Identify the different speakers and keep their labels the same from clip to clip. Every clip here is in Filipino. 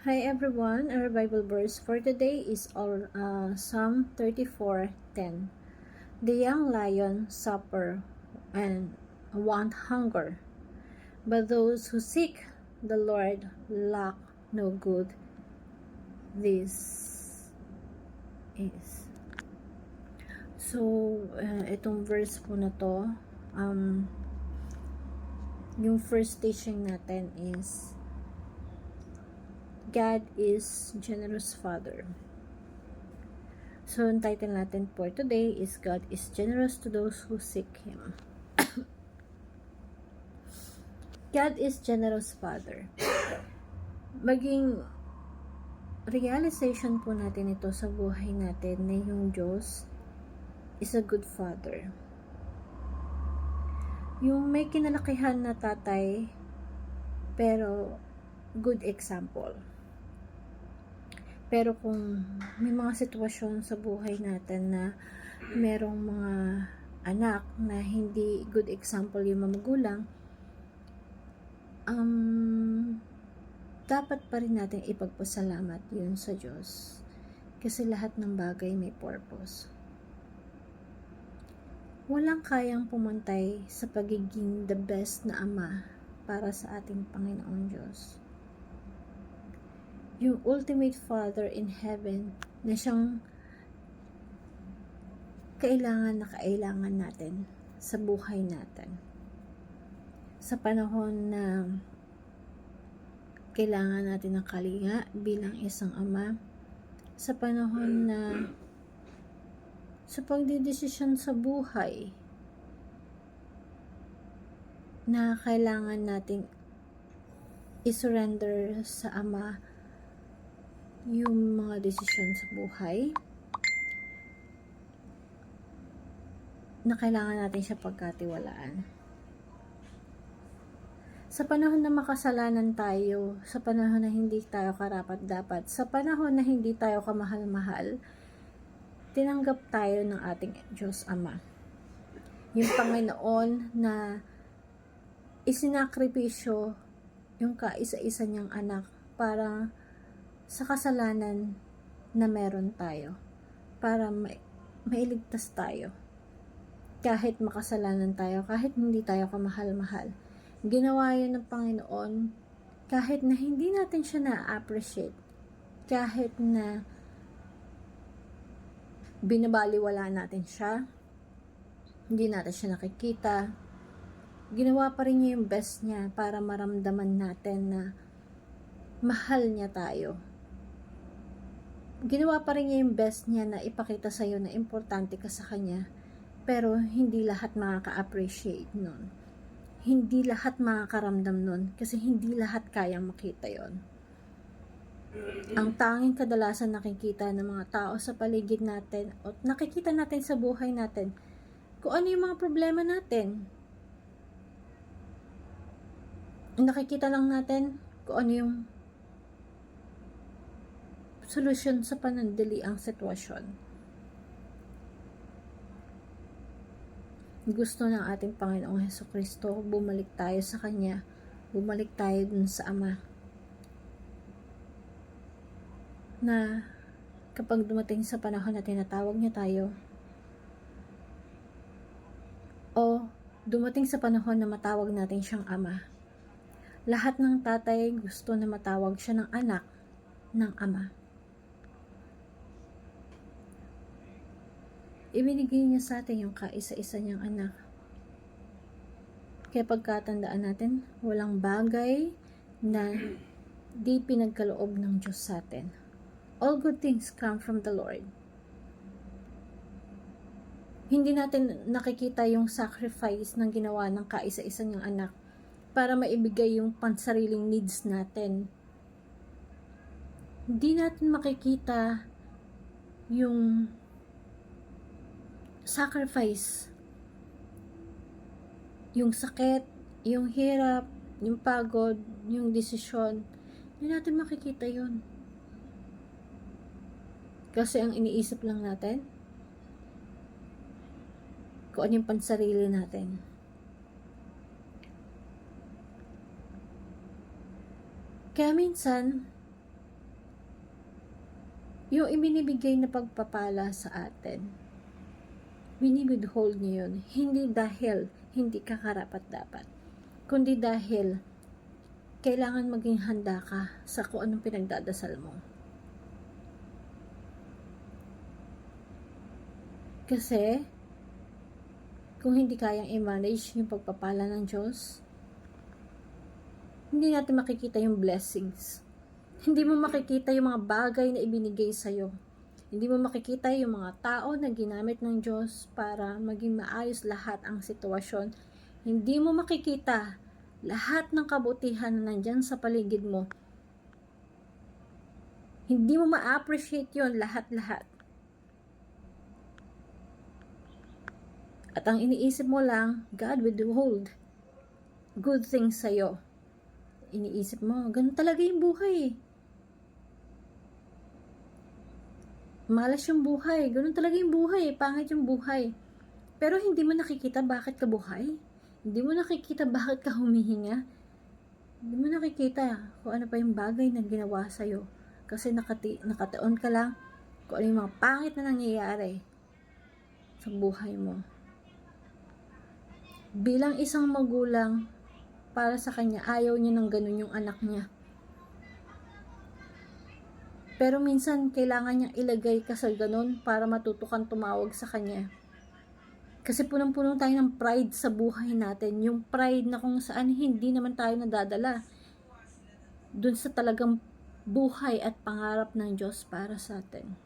Speaker 1: Hi everyone, our Bible verse for today is Psalm 34:10. The young lion suffer and want hunger, but those who seek the Lord lack no good. This is. So, itong verse po na to, yung first teaching natin is God is generous Father. So, ang title natin for today is God is generous to those who seek Him. God is generous Father. Maging realization po natin ito sa buhay natin na yung Diyos is a good Father. Yung may kinalakihan na tatay, pero good example. Pero kung may mga sitwasyon sa buhay natin na merong mga anak na hindi good example yung mga magulang, dapat pa rin natin ipagpasalamat yun sa Diyos. Kasi lahat ng bagay may purpose. Walang kayang pumantay sa pagiging the best na ama para sa ating Panginoon Diyos. Yung ultimate Father in heaven na siyang kailangan natin sa buhay natin. Sa panahon na kailangan natin ng kalinga bilang isang ama, sa panahon na sa pagdidesisyon sa buhay na kailangan nating i-surrender sa ama yung mga desisyon sa buhay na kailangan natin siya pagkatiwalaan. Sa panahon na makasalanan tayo, sa panahon na hindi tayo karapat-dapat, sa panahon na hindi tayo kamahal-mahal, tinanggap tayo ng ating Diyos Ama. Yung Panginoon na isinakripisyo yung kaisa-isa niyang anak para sa kasalanan na meron tayo, para mailigtas tayo. Kahit makasalanan tayo, kahit hindi tayo kamahal-mahal, ginawa yun ng Panginoon kahit na hindi natin siya na-appreciate, kahit na binabaliwala natin siya, hindi natin siya nakikita, ginawa pa rin niya yung best niya para maramdaman natin na mahal niya tayo. Ginawa pa rin niya yung best niya na ipakita sa'yo na importante ka sa kanya, pero hindi lahat makaka-appreciate nun. Hindi lahat makakaramdam nun, kasi hindi lahat kayang makita yon. Ang tanging kadalasan nakikita ng mga tao sa paligid natin o nakikita natin sa buhay natin, kung ano yung mga problema natin. Nakikita lang natin kung ano yung solusyon sa panandali ang sitwasyon. Gusto ng ating Panginoong Hesukristo, bumalik tayo sa Kanya, bumalik tayo dun sa Ama. Na kapag dumating sa panahon na tinatawag niya tayo, o dumating sa panahon na matawag natin siyang Ama, lahat ng tatay gusto na matawag siya ng anak ng Ama. Ibinigay niya sa atin yung kaisa-isa niyang anak. Kaya pagkatandaan natin, walang bagay na di pinagkaloob ng Diyos sa atin. All good things come from the Lord. Hindi natin nakikita yung sacrifice ng ginawa ng kaisa-isa niyang anak para maibigay yung pansariling needs natin. Hindi natin makikita yung sacrifice, yung sakit, yung hirap, yung pagod, yung desisyon. Hindi natin makikita yun. Kasi ang iniisip lang natin, kung ano yung pansarili natin. Kaya minsan, Yung ibinibigay na pagpapala sa atin, withhold niyo yun. Hindi dahil hindi ka karapat-dapat, kundi dahil kailangan maging handa ka sa kung anong pinagdadasal mo. Kasi, kung hindi kayang i-manage yung pagpapala ng Diyos, hindi natin makikita yung blessings. Hindi mo makikita yung mga bagay na ibinigay sa'yo. Hindi mo makikita yung mga tao na ginamit ng Diyos para maging maayos lahat ang sitwasyon. Hindi mo makikita lahat ng kabutihan na nandyan sa paligid mo. Hindi mo ma-appreciate yun lahat-lahat. At ang iniisip mo lang, God withhold good things sa'yo. Iniisip mo, ganun talaga yung buhay. Malas yung buhay. Ganun talaga yung buhay. Pangit yung buhay. Pero hindi mo nakikita bakit ka buhay. Hindi mo nakikita bakit ka humihinga. Hindi mo nakikita kung ano pa yung bagay na ginawa sa'yo. Kasi nakataon ka lang kung ano yung mga pangit na nangyayari sa buhay mo. Bilang isang magulang, para sa kanya, ayaw niya ng ganun yung anak niya. Pero minsan, kailangan niyang ilagay ka sa ganun para matuto kang tumawag sa kanya. Kasi punong-puno tayo ng pride sa buhay natin. Yung pride na kung saan hindi naman tayo nadadala dun sa talagang buhay at pangarap ng Diyos para sa atin.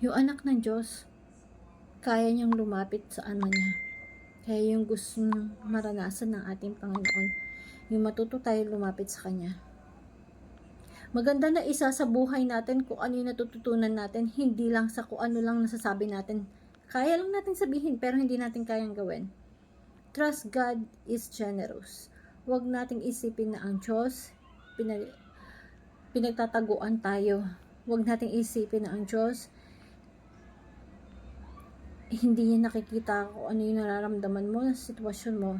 Speaker 1: Yung anak ng Diyos, kaya niyang lumapit sa ama niya. Kaya yung gusto maranasan ng ating Panginoon, yung matuto tayo lumapit sa Kanya. Maganda na isa sa buhay natin kung ano yung natututunan natin, hindi lang sa kung ano lang nasasabi natin. Kaya lang natin sabihin, pero hindi natin kayang gawin. Trust God is generous. Huwag nating isipin na ang Diyos, pinagtataguan tayo. Huwag nating isipin na ang Diyos, hindi niya nakikita kung ano yung nararamdaman mo sa sitwasyon mo.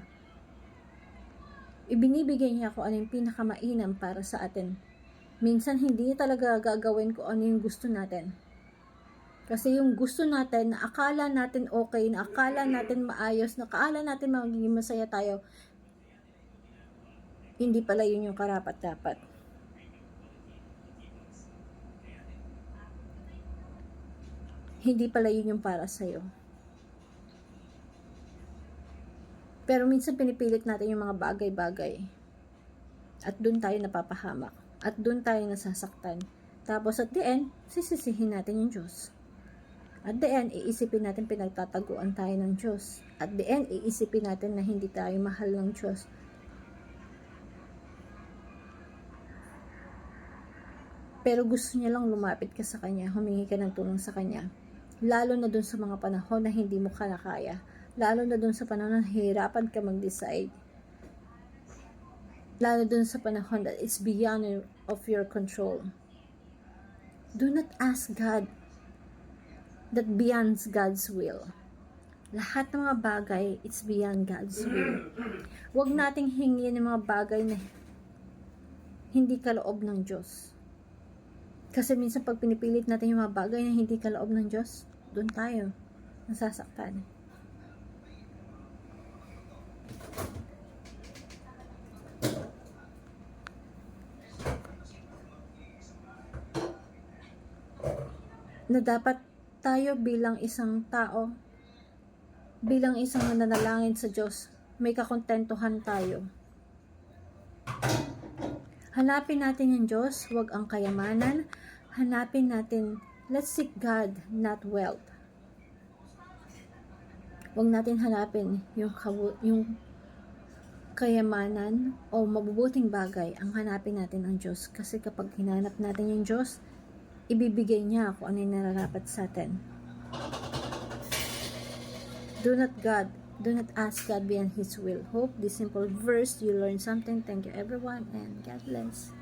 Speaker 1: Ibinibigay niya kung ano yung pinakamainam para sa atin. Minsan hindi niya talaga gagawin kung ano yung gusto natin. Kasi yung gusto natin, na akala natin okay, na akala natin maayos, na akala natin magiging masaya tayo, hindi pala yun yung karapat-dapat. Hindi pala yun yung para sa'yo. Pero minsan pinipilit natin yung mga bagay-bagay. At dun tayo napapahamak. At dun tayo nasasaktan. Tapos at the end, sisisihin natin yung Diyos. At the end, iisipin natin pinagtataguan tayo ng Diyos. At the end, iisipin natin na hindi tayo mahal ng Diyos. Pero gusto niya lang lumapit ka sa Kanya, humingi ka ng tulong sa Kanya. Lalo na dun sa mga panahon na hindi mo ka nakaya. Lalo na dun sa panahon na hirapan ka mag-decide. Lalo dun sa panahon that it's beyond of your control. Do not ask God that beyond God's will. Lahat ng mga bagay, it's beyond God's will. Huwag nating hingin ng mga bagay na hindi kaloob ng Diyos. Kasi minsan pag pinipilit natin yung mga bagay na hindi kaloob ng Diyos, doon tayo nasasaktan. Na dapat tayo bilang isang tao, bilang isang nananalangin sa Diyos, may kakontentuhan tayo. Hanapin natin yung Diyos, huwag ang kayamanan. Hanapin natin, let's seek God, not wealth. Huwag natin hanapin yung kayamanan o mabubuting bagay. Ang hanapin natin ang Diyos. Kasi kapag hinanap natin yung Diyos, ibibigay niya kung ano yung nararapat sa atin. Do not ask God beyond His will. Hope this simple verse you learn something. Thank you everyone and God bless.